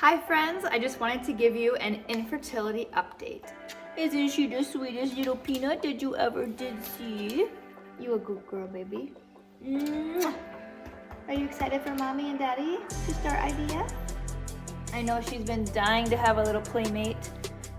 Hi friends, I just wanted to give you an infertility update. Isn't she the sweetest little peanut that you ever did see? You a good girl, baby. Mwah. Are you excited for mommy and daddy to start IVF? I know she's been dying to have a little playmate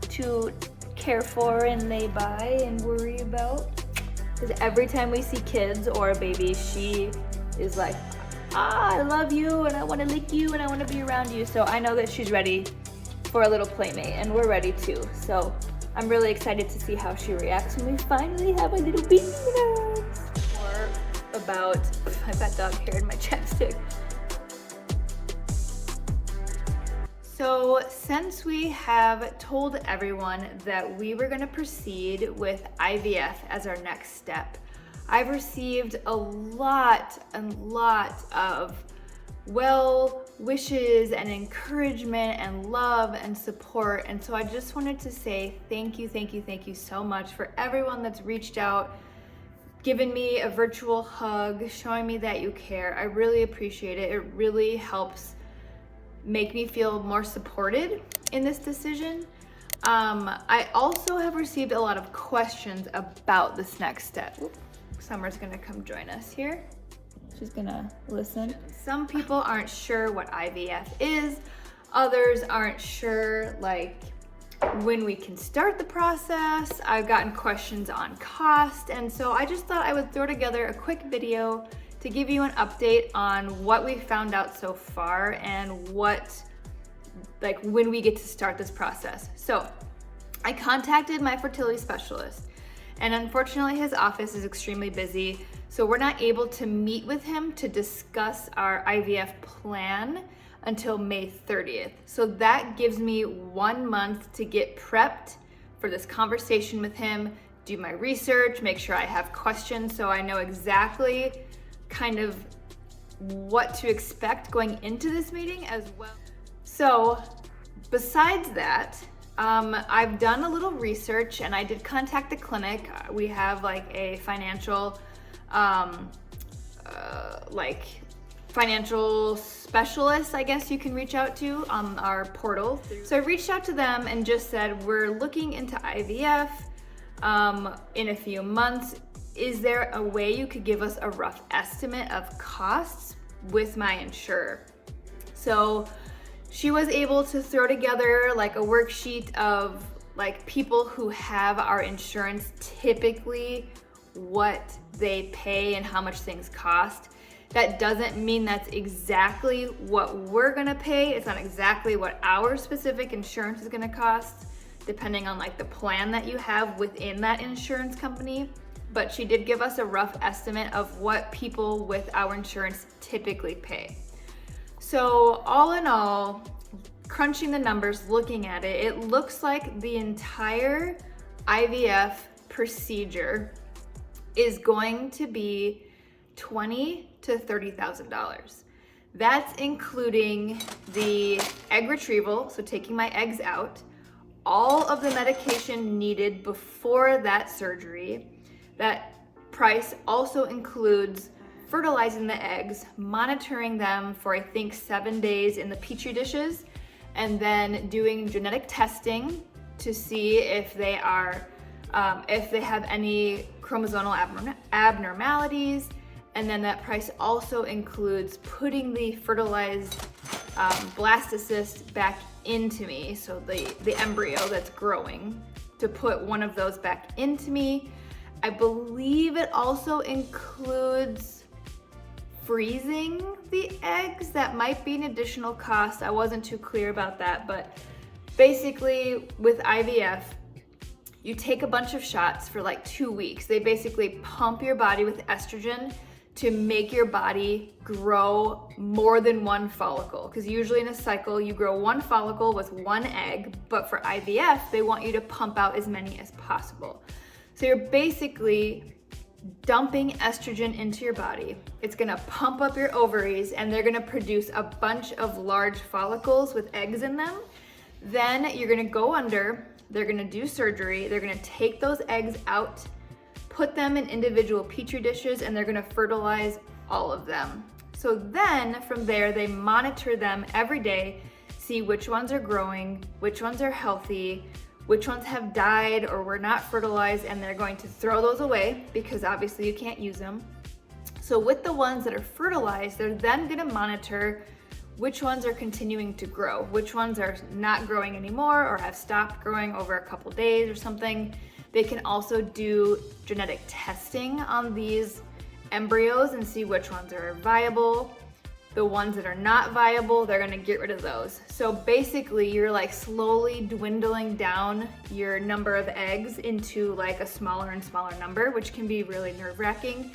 to care for and lay by and worry about. Because every time we see kids or a baby, she is like, I love you and I want to lick you and I want to be around you. So I know that she's ready for a little playmate and we're ready too. So I'm really excited to see how she reacts when we finally have a little baby. More about, I've got dog hair in my chapstick. So since we have told everyone that we were going to proceed with IVF as our next step, I've received a lot of well wishes and encouragement and love and support. And so I just wanted to say thank you so much for everyone that's reached out, given me a virtual hug, showing me that you care. I really appreciate it. It really helps make me feel more supported in this decision. I also have received a lot of questions about this next step. Summer's gonna come join us here. She's gonna listen. Some people aren't sure what IVF is. Others aren't sure like when we can start the process. I've gotten questions on cost. And so I just thought I would throw together a quick video to give you an update on what we found out so far and what, like when we get to start this process. So I contacted my fertility specialist. And unfortunately, his office is extremely busy, so we're not able to meet with him to discuss our IVF plan until May 30th. So that gives me 1 month to get prepped for this conversation with him, do my research, make sure I have questions so I know exactly kind of what to expect going into this meeting as well. So besides that, I've done a little research and I did contact the clinic. We have like a financial specialist, I guess you can reach out to on our portal. So I reached out to them and just said, we're looking into IVF in a few months. Is there a way you could give us a rough estimate of costs with my insurer? So she was able to throw together like a worksheet of like people who have our insurance, typically what they pay and how much things cost. That doesn't mean that's exactly what we're gonna pay. It's not exactly what our specific insurance is gonna cost, depending on like the plan that you have within that insurance company. But she did give us a rough estimate of what people with our insurance typically pay. So all in all, crunching the numbers, looking at it, it looks like the entire IVF procedure is going to be $20,000 to $30,000. That's including the egg retrieval, so taking my eggs out, all of the medication needed before that surgery. That price also includes fertilizing the eggs, monitoring them for I think 7 days in the petri dishes, and then doing genetic testing to see if they are, if they have any chromosomal abnormalities. And then that price also includes putting the fertilized blastocyst back into me, so the embryo that's growing, to put one of those back into me. I believe it also includes freezing the eggs. That might be an additional cost. I wasn't too clear about that, but basically with IVF, you take a bunch of shots for like 2 weeks. They basically pump your body with estrogen to make your body grow more than one follicle. Because usually in a cycle, you grow one follicle with one egg, but for IVF, they want you to pump out as many as possible. So you're basically dumping estrogen into your body. It's gonna pump up your ovaries and they're gonna produce a bunch of large follicles with eggs in them. Then you're gonna go under, they're gonna do surgery, they're gonna take those eggs out, put them in individual petri dishes, and they're gonna fertilize all of them. So then from there, they monitor them every day, see which ones are growing, which ones are healthy, which ones have died or were not fertilized, and they're going to throw those away because obviously you can't use them. So with the ones that are fertilized, they're then gonna monitor which ones are continuing to grow, which ones are not growing anymore or have stopped growing over a couple days or something. They can also do genetic testing on these embryos and see which ones are viable. The ones that are not viable, they're gonna get rid of those. So basically you're like slowly dwindling down your number of eggs into like a smaller and smaller number, which can be really nerve-wracking.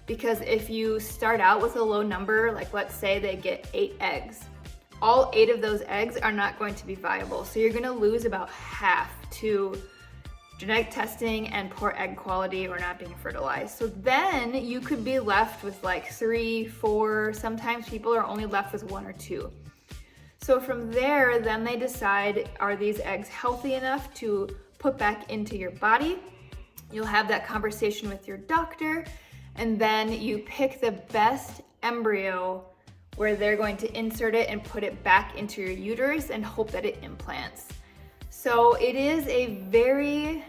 Because if you start out with a low number, like let's say they get 8 eggs, all 8 of those eggs are not going to be viable. So you're gonna lose about half to genetic testing and poor egg quality or not being fertilized. So then you could be left with like 3, 4, sometimes people are only left with 1 or 2. So from there, then they decide, are these eggs healthy enough to put back into your body? You'll have that conversation with your doctor, and then you pick the best embryo where they're going to insert it and put it back into your uterus and hope that it implants. So it is a very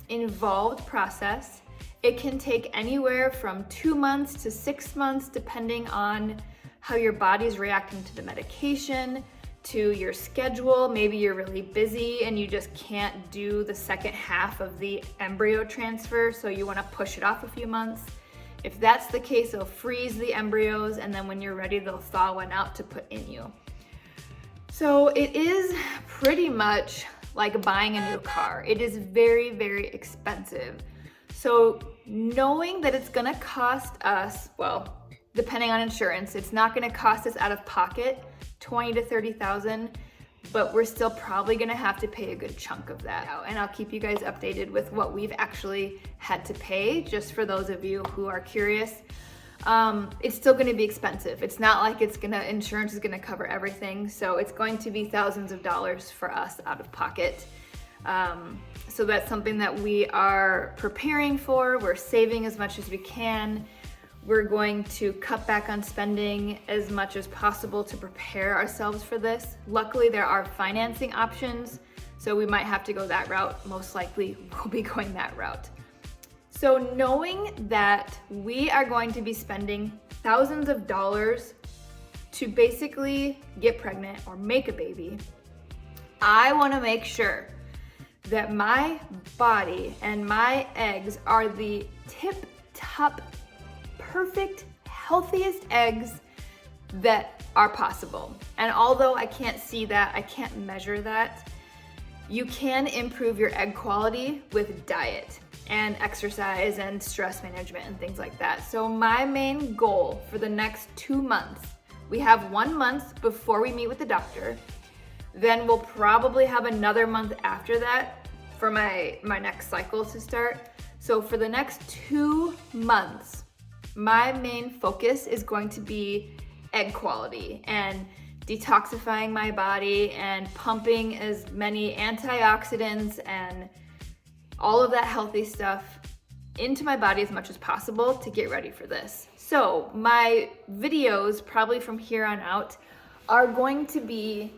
involved process. It can take anywhere from 2 months to 6 months, depending on how your body's reacting to the medication, to your schedule. Maybe you're really busy and you just can't do the second half of the embryo transfer, so you wanna push it off a few months. If that's the case, they'll freeze the embryos, and then when you're ready, they'll thaw one out to put in you. So it is pretty much like buying a new car. It is very, very expensive. So knowing that it's gonna cost us, well, depending on insurance, it's not gonna cost us out of pocket $20,000 to $30,000, but we're still probably gonna have to pay a good chunk of that out. And I'll keep you guys updated with what we've actually had to pay, just for those of you who are curious. It's still gonna be expensive. It's not like insurance is gonna cover everything. So it's going to be thousands of dollars for us out of pocket. So that's something that we are preparing for. We're saving as much as we can. We're going to cut back on spending as much as possible to prepare ourselves for this. Luckily, there are financing options, so we might have to go that route. Most likely, we'll be going that route. So knowing that we are going to be spending thousands of dollars to basically get pregnant or make a baby, I wanna make sure that my body and my eggs are the tip-top, perfect, healthiest eggs that are possible. And although I can't see that, I can't measure that, you can improve your egg quality with diet and exercise and stress management and things like that. So my main goal for the next 2 months, we have 1 month before we meet with the doctor, then we'll probably have another month after that for my next cycle to start. So for the next 2 months, my main focus is going to be egg quality and detoxifying my body and pumping as many antioxidants and all of that healthy stuff into my body as much as possible to get ready for this. So my videos, probably from here on out, are going to be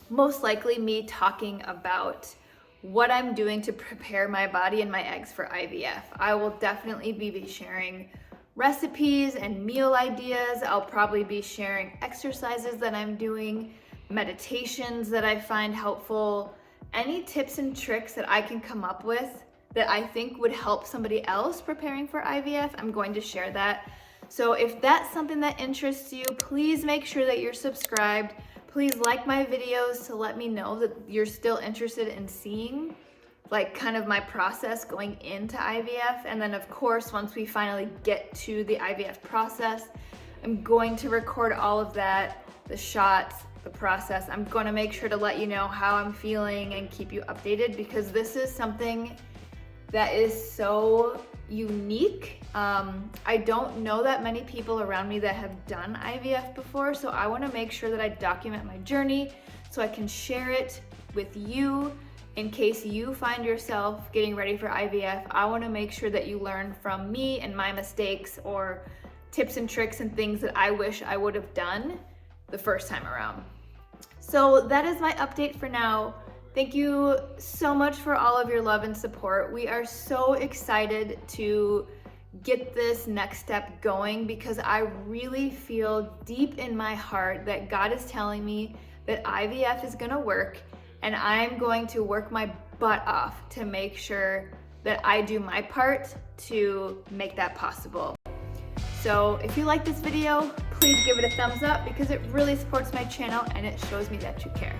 most likely me talking about what I'm doing to prepare my body and my eggs for IVF. I will definitely be sharing recipes and meal ideas. I'll probably be sharing exercises that I'm doing, meditations that I find helpful, any tips and tricks that I can come up with that I think would help somebody else preparing for IVF. I'm going to share that. So if that's something that interests you, please make sure that you're subscribed. Please like my videos to let me know that you're still interested in seeing like kind of my process going into IVF. And then of course, once we finally get to the IVF process, I'm going to record all of that, the shots, the process. I'm going to make sure to let you know how I'm feeling and keep you updated, because this is something that is so unique. I don't know that many people around me that have done IVF before, so I want to make sure that I document my journey so I can share it with you in case you find yourself getting ready for IVF. I want to make sure that you learn from me and my mistakes, or tips and tricks and things that I wish I would have done the first time around. So that is my update for now. Thank you so much for all of your love and support. We are so excited to get this next step going because I really feel deep in my heart that God is telling me that IVF is gonna work, and I'm going to work my butt off to make sure that I do my part to make that possible. So if you like this video, please give it a thumbs up because it really supports my channel and it shows me that you care.